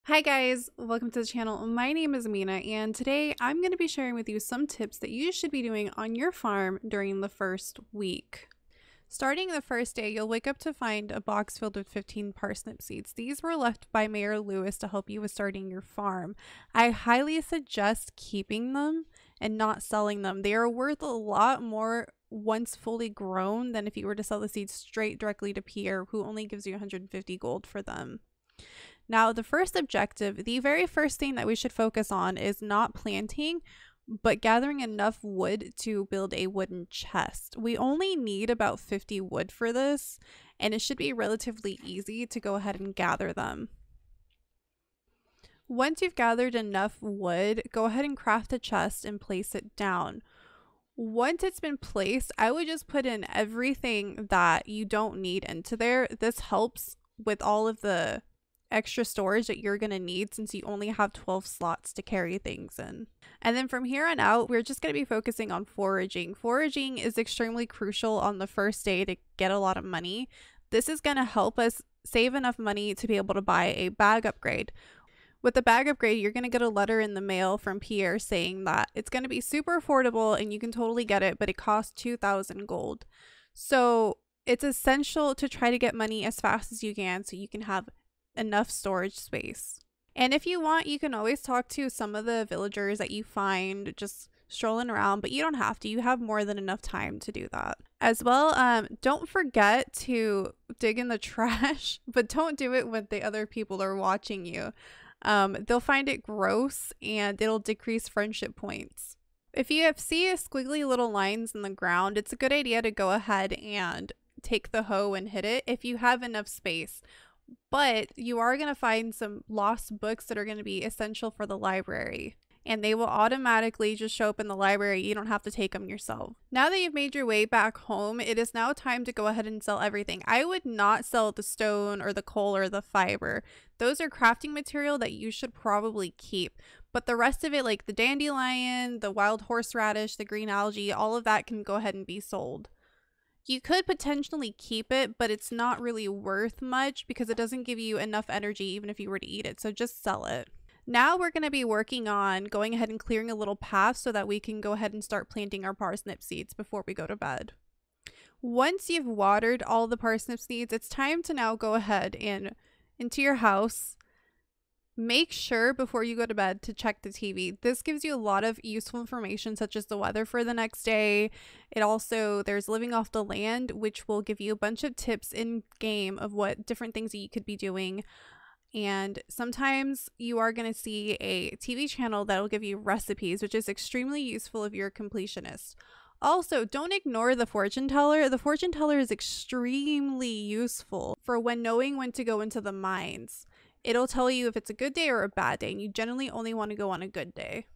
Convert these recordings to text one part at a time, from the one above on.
Hi guys, welcome to the channel. My name is Mina and today I'm going to be sharing with you some tips that you should be doing on your farm during the first week. Starting the first day, you'll wake up to find a box filled with 15 parsnip seeds. These were left by Mayor Lewis to help you with starting your farm. I highly suggest keeping them and not selling them. They are worth a lot more once fully grown than if you were to sell the seeds straight directly to Pierre, who only gives you 150 gold for them. Now, the first objective, the very first thing that we should focus on is not planting, but gathering enough wood to build a wooden chest. We only need about 50 wood for this, and it should be relatively easy to go ahead and gather them. Once you've gathered enough wood, go ahead and craft a chest and place it down. Once it's been placed, I would just put in everything that you don't need into there. This helps with all of the extra storage that you're going to need since you only have 12 slots to carry things in. And then from here on out, we're just going to be focusing on foraging. Foraging is extremely crucial on the first day to get a lot of money. This is going to help us save enough money to be able to buy a bag upgrade. With the bag upgrade, you're going to get a letter in the mail from Pierre saying that it's going to be super affordable and you can totally get it, but it costs 2,000 gold. So it's essential to try to get money as fast as you can so you can have enough storage space. And if you want, you can always talk to some of the villagers that you find just strolling around, but you don't have to. You have more than enough time to do that. As well, don't forget to dig in the trash, but don't do it when the other people are watching you. They'll find it gross and it'll decrease friendship points. If you see squiggly little lines in the ground, it's a good idea to go ahead and take the hoe and hit it if you have enough space. But you are going to find some lost books that are going to be essential for the library, and they will automatically just show up in the library. You don't have to take them yourself. Now that you've made your way back home, it is now time to go ahead and sell everything. I would not sell the stone or the coal or the fiber. Those are crafting material that you should probably keep. But the rest of it, like the dandelion, the wild horseradish, the green algae, all of that can go ahead and be sold. You could potentially keep it, but it's not really worth much because it doesn't give you enough energy even if you were to eat it, so just sell it. Now we're going to be working on going ahead and clearing a little path so that we can go ahead and start planting our parsnip seeds before we go to bed. Once you've watered all the parsnip seeds, it's time to now go ahead and into your house. Make sure before you go to bed to check the TV. This gives you a lot of useful information such as the weather for the next day. It also, there's living off the land, which will give you a bunch of tips in game of what different things that you could be doing. And sometimes you are going to see a TV channel that will give you recipes, which is extremely useful if you're a completionist. Also, don't ignore the fortune teller. The fortune teller is extremely useful for when knowing when to go into the mines. It'll tell you if it's a good day or a bad day, and you generally only want to go on a good day.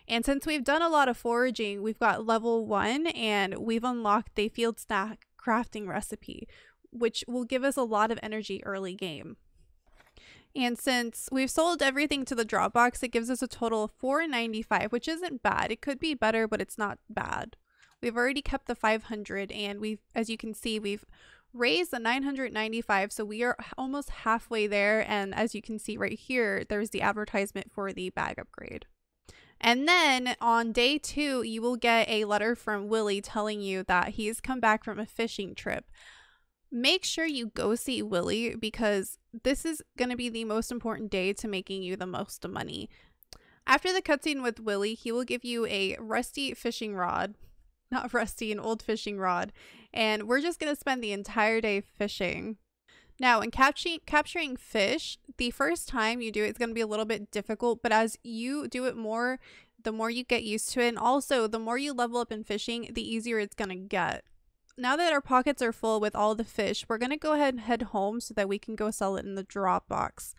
And since we've done a lot of foraging, we've got level 1 and we've unlocked a field snack crafting recipe, which will give us a lot of energy early game. And since we've sold everything to the drop box, it gives us a total of 495, which isn't bad. It could be better, but it's not bad. We've already kept the 500, and as you can see, we've raised the 995, so we are almost halfway there. And as you can see right here, there's the advertisement for the bag upgrade. And then on day 2, you will get a letter from Willie telling you that he's come back from a fishing trip. Make sure you go see Willie because this is going to be the most important day to making you the most money. After the cutscene with Willie, he will give you a rusty fishing rod. Not rusty, an old fishing rod. And we're just going to spend the entire day fishing. Now, in capturing fish, the first time you do it, it's going to be a little bit difficult. But as you do it more, the more you get used to it. And also, the more you level up in fishing, the easier it's going to get. Now that our pockets are full with all the fish, we're going to go ahead and head home so that we can go sell it in the drop box.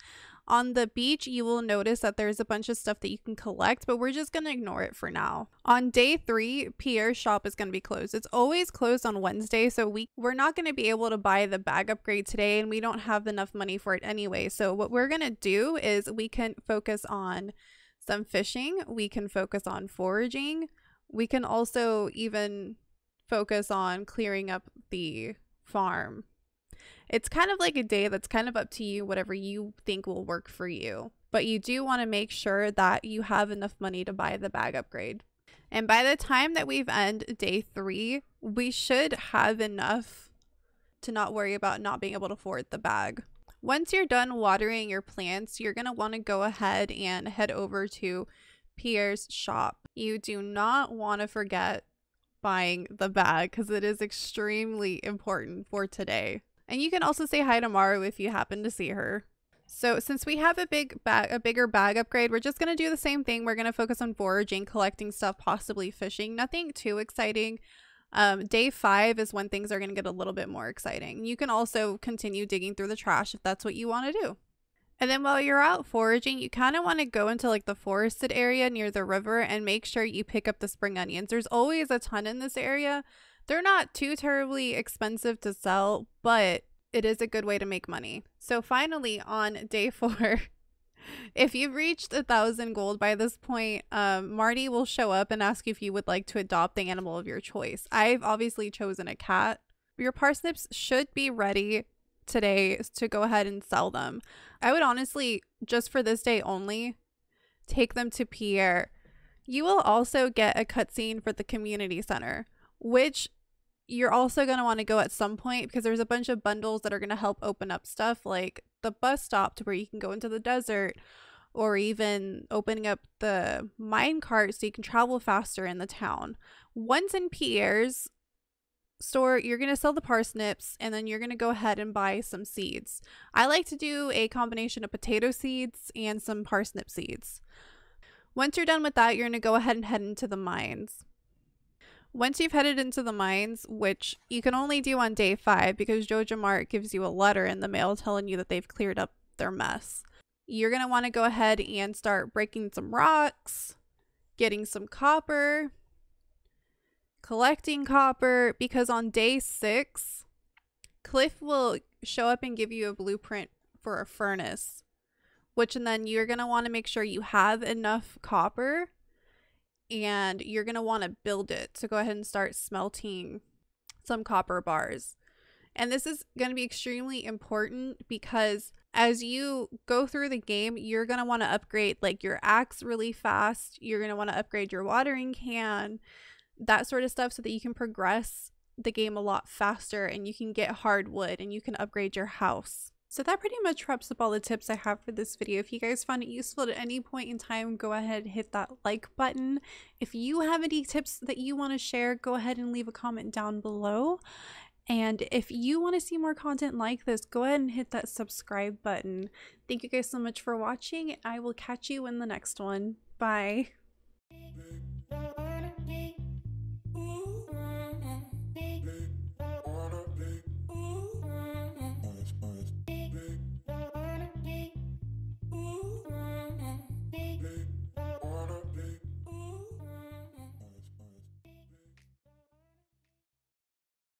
On the beach, you will notice that there's a bunch of stuff that you can collect, but we're just going to ignore it for now. On day 3, Pierre's shop is going to be closed. It's always closed on Wednesday, so we're not going to be able to buy the bag upgrade today, and we don't have enough money for it anyway. So what we're going to do is we can focus on some fishing. We can focus on foraging. We can also even focus on clearing up the farm. It's kind of like a day that's kind of up to you, whatever you think will work for you. But you do want to make sure that you have enough money to buy the bag upgrade. And by the time that we've ended day 3, we should have enough to not worry about not being able to afford the bag. Once you're done watering your plants, you're going to want to go ahead and head over to Pierre's shop. You do not want to forget buying the bag because it is extremely important for today. And you can also say hi to Maru if you happen to see her. So since we have a bigger bag upgrade, we're just going to do the same thing. We're going to focus on foraging, collecting stuff, possibly fishing. Nothing too exciting. Day 5 is when things are going to get a little bit more exciting. You can also continue digging through the trash if that's what you want to do. And then while you're out foraging, you kind of want to go into like the forested area near the river and make sure you pick up the spring onions. There's always a ton in this area. They're not too terribly expensive to sell, but it is a good way to make money. So finally on day 4, if you've reached 1,000 gold by this point, Marty will show up and ask if you would like to adopt the animal of your choice. I've obviously chosen a cat. Your parsnips should be ready today to go ahead and sell them. I would honestly, just for this day only, take them to Pierre. You will also get a cutscene for the community center, which you're also going to want to go at some point because there's a bunch of bundles that are going to help open up stuff like the bus stop to where you can go into the desert, or even opening up the mine cart so you can travel faster in the town. Once in Pierre's store, you're going to sell the parsnips and then you're going to go ahead and buy some seeds. I like to do a combination of potato seeds and some parsnip seeds. Once you're done with that, you're going to go ahead and head into the mines. Once you've headed into the mines, which you can only do on day 5 because Joja Mart gives you a letter in the mail telling you that they've cleared up their mess, you're going to want to go ahead and start breaking some rocks, getting some copper, collecting copper, because on day 6, Cliff will show up and give you a blueprint for a furnace, which and then you're going to want to make sure you have enough copper and you're going to want to build it to go ahead and start smelting some copper bars. And this is going to be extremely important because as you go through the game, you're going to want to upgrade like your axe really fast. You're going to want to upgrade your watering can, that sort of stuff, so that you can progress the game a lot faster and you can get hardwood and you can upgrade your house. So that pretty much wraps up all the tips I have for this video. If you guys found it useful at any point in time, go ahead and hit that like button. If you have any tips that you want to share, go ahead and leave a comment down below. And if you want to see more content like this, go ahead and hit that subscribe button. Thank you guys so much for watching. I will catch you in the next one. Bye.